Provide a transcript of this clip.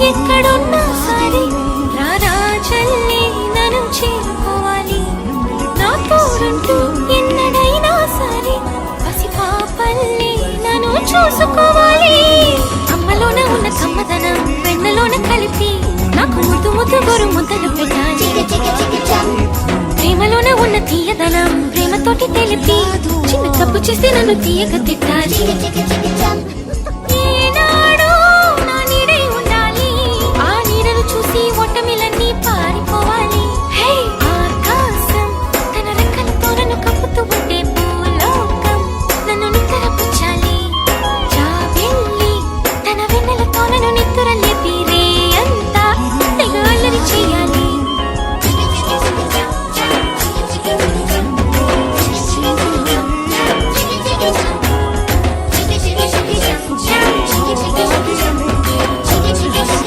ఎక్కడున్నా సరే రారా చల్లి నన్ను చేరుకోవాలి నా తోడుంటూ ఎన్నడైనా సరే పసిపాపల్లి నన్ను చూసుకోవాలి అమ్మలోన ఉన్న కమ్మదనం వెన్నలోన కలిపి నాకు ముద్దు ముద్దు గొరు ముద్దలు పెట్టాలి ప్రేమలోన ఉన్న తీయదనం ప్రేమతోటి తెలిపి చిన్న తప్పు చేస్తే నన్ను తీయక తిట్టాలి